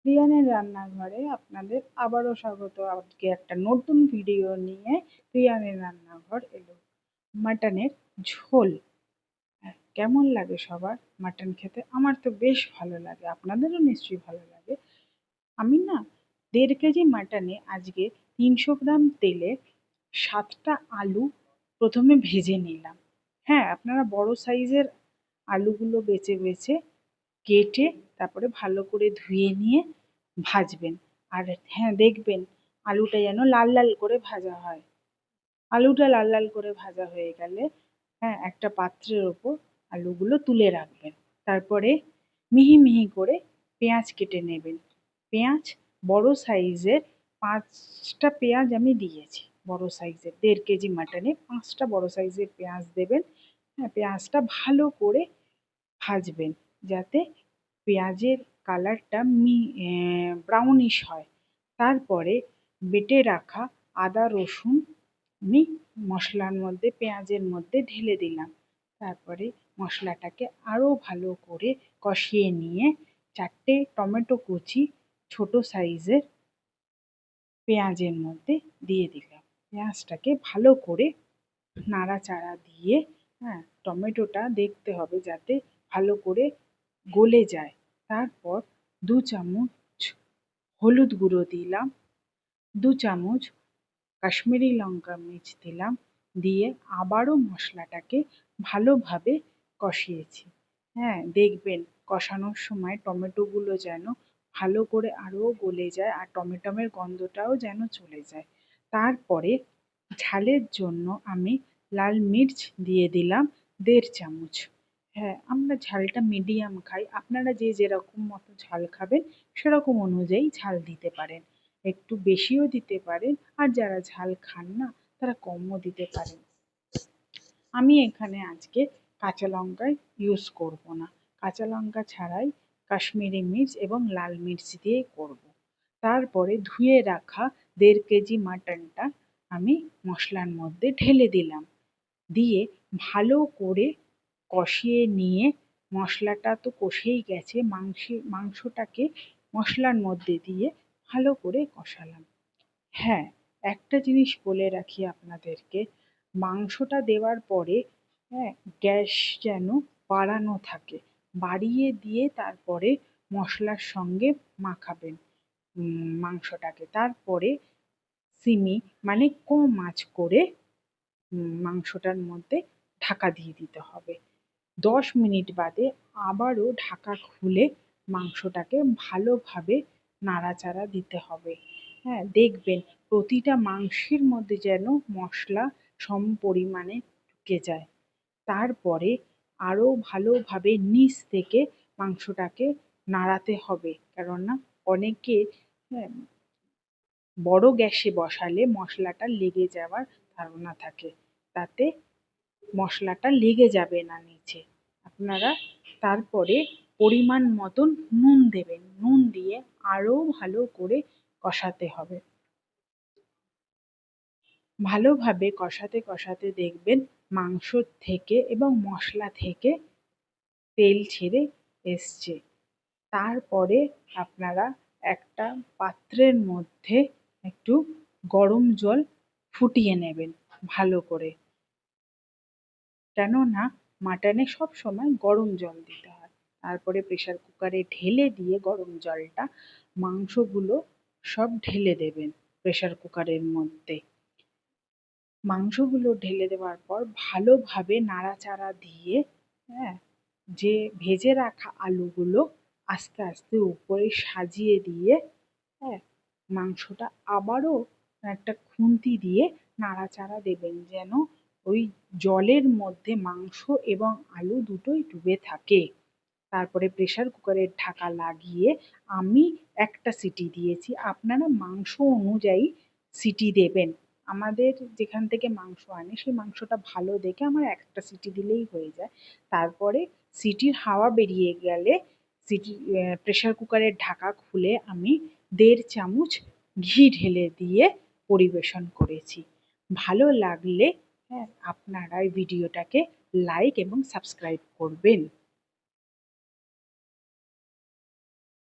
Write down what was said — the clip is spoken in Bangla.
রিয়ানের রান্নাঘরে আপনাদের আবারও স্বাগত। আজকে একটা নতুন ভিডিও নিয়ে রিয়ানের রান্নাঘর এলো। মাটনের ঝোল কেমন লাগে সবার মাটন খেতে? আমার তো বেশ ভালো লাগে, আপনাদেরও নিশ্চয়ই ভালো লাগে। আমি না 1.5 কেজি মাটনে আজকে 300 গ্রাম তেলে 7টা আলু প্রথমে ভেজে নিলাম। হ্যাঁ, আপনারা বড় সাইজের আলুগুলো বেছে বেছে কেটে তারপরে ভালো করে ধুয়ে নিয়ে ভাজবেন। আর হ্যাঁ, দেখবেন আলুটা যেন লাল লাল করে ভাজা হয়। আলুটা লাল লাল করে ভাজা হয়ে গেলে হ্যাঁ, একটা পাত্রের ওপর আলুগুলো তুলে রাখবেন। তারপরে মিহি মিহি করে পেঁয়াজ কেটে নেবেন। পেঁয়াজ বড় সাইজের 5টা পেঁয়াজ আমি দিয়েছি। বড় সাইজের 1.5 কেজি মাটনে 5টা বড় সাইজের পেঁয়াজ দেবেন। হ্যাঁ, পেঁয়াজটা ভালো করে ভাজবেন যাতে পেঁয়াজের কালারটা ব্রাউনিশ হয়। তারপরে বেটে রাখা আদা রসুন আমি মশলার মধ্যে পেঁয়াজের মধ্যে ঢেলে দিলাম। তারপরে মশলাটাকে আরও ভালো করে কষিয়ে নিয়ে 4টে টমেটো কুচি ছোট সাইজের পেঁয়াজের মধ্যে দিয়ে দিলাম। পেঁয়াজটাকে ভালো করে নাড়াচাড়া দিয়ে হ্যাঁ, টমেটোটা দেখতে হবে যাতে ভালো করে গলে যায়। তারপর 2 চামচ হলুদ গুঁড়ো দিলাম, 2 চামচ কাশ্মীরি লঙ্কা মির্চ দিলাম, দিয়ে আবারও মশলাটাকে ভালোভাবে কষিয়েছি। হ্যাঁ, দেখবেন কষানোর সময় টমেটোগুলো যেন ভালো করে আরও গলে যায় আর টমেটোমের গন্ধটাও যেন চলে যায়। তারপরে ঝালের জন্য আমি লাল মির্চ দিয়ে দিলাম 1.5 চামচ। হ্যাঁ, আমরা ঝালটা মিডিয়াম খাই, আপনারা যে যেরকম মতো ঝাল খাবেন সেরকম অনুযায়ী ঝাল দিতে পারেন। একটু বেশিও দিতে পারেন, আর যারা ঝাল খান না তারা কমও দিতে পারেন। আমি এখানে আজকে কাঁচা লঙ্কা ইউজ করব না, কাঁচা লঙ্কা ছাড়াই কাশ্মীরি মির্চ এবং লাল মির্চ দিয়ে করব। তারপরে ধুয়ে রাখা 1.5 কেজি মাটনটা আমি মশলার মধ্যে ঢেলে দিলাম, দিয়ে ভালো করে কষিয়ে নিয়ে মশলাটা তো কষেই গেছে, মাংসটাকে মশলার মধ্যে দিয়ে ভালো করে কষালাম। হ্যাঁ, একটা জিনিস বলে রাখি আপনাদেরকে, মাংসটা দেওয়ার পরে হ্যাঁ, গ্যাস যেন বাড়ানো থাকে, বাড়িয়ে দিয়ে তারপরে মশলার সঙ্গে মাখাবেন মাংসটাকে। তারপরে সিমি মানে কম আঁচ করে মাংসটার মধ্যে ঢাকা দিয়ে দিতে হবে। 10 মিনিট বাদে আবারও ঢাকা খুলে মাংসটাকে ভালোভাবে নাড়াচাড়া দিতে হবে। হ্যাঁ, দেখবেন প্রতিটা মাংসের মধ্যে যেন মশলা সম পরিমাণে ঢুকে যায়। তারপরে আরও ভালোভাবে নিচ থেকে মাংসটাকে নাড়াতে হবে, কেননা অনেকে হ্যাঁ, বড় গ্যাসে বসালে মশলাটা লেগে যাওয়ার ধারণা থাকে, তাতে মশলাটা লেগে যাবে না নিচে। আপনারা তারপরে পরিমাণ মতন নুন দেবেন, নুন দিয়ে আরও ভালো করে কষাতে হবে। ভালোভাবে কষাতে কষাতে দেখবেন মাংস থেকে এবং মশলা থেকে তেল ছেড়ে এসছে। তারপরে আপনারা একটা পাত্রের মধ্যে একটু গরম জল ফুটিয়ে নেবেন ভালো করে, কেননা মাটনে সব সময় গরম জল দিতে হয়। তারপরে প্রেসার কুকারে ঢেলে দিয়ে গরম জলটা মাংসগুলো সব ঢেলে দেবেন প্রেসার কুকারের মধ্যে। মাংসগুলো ঢেলে দেওয়ার পর ভালোভাবে নাড়াচাড়া দিয়ে হ্যাঁ, যে ভেজে রাখা আলুগুলো আস্তে আস্তে উপরে সাজিয়ে দিয়ে হ্যাঁ, মাংসটা আবারও একটা খুন্তি দিয়ে নাড়াচাড়া দেবেন যেন ওই জলের মধ্যে মাংস এবং আলু দুটোই ডুবে থাকে। তারপরে প্রেসার কুকারের ঢাকা লাগিয়ে আমি একটা সিটি দিয়েছি, আপনারা মাংস অনুযায়ী সিটি দেবেন। আমাদের যেখান থেকে মাংস আনে সেই মাংসটা ভালো দেখে আমার একটা সিটি দিলেই হয়ে যায়। তারপরে সিটির হাওয়া বেরিয়ে গেলে প্রেসার কুকারের ঢাকা খুলে আমি 1.5 চামচ ঘি ঢেলে দিয়ে পরিবেশন করেছি। ভালো লাগলে হ্যাঁ, আপনারা এই ভিডিওটাকে লাইক এবং সাবস্ক্রাইব করবেন।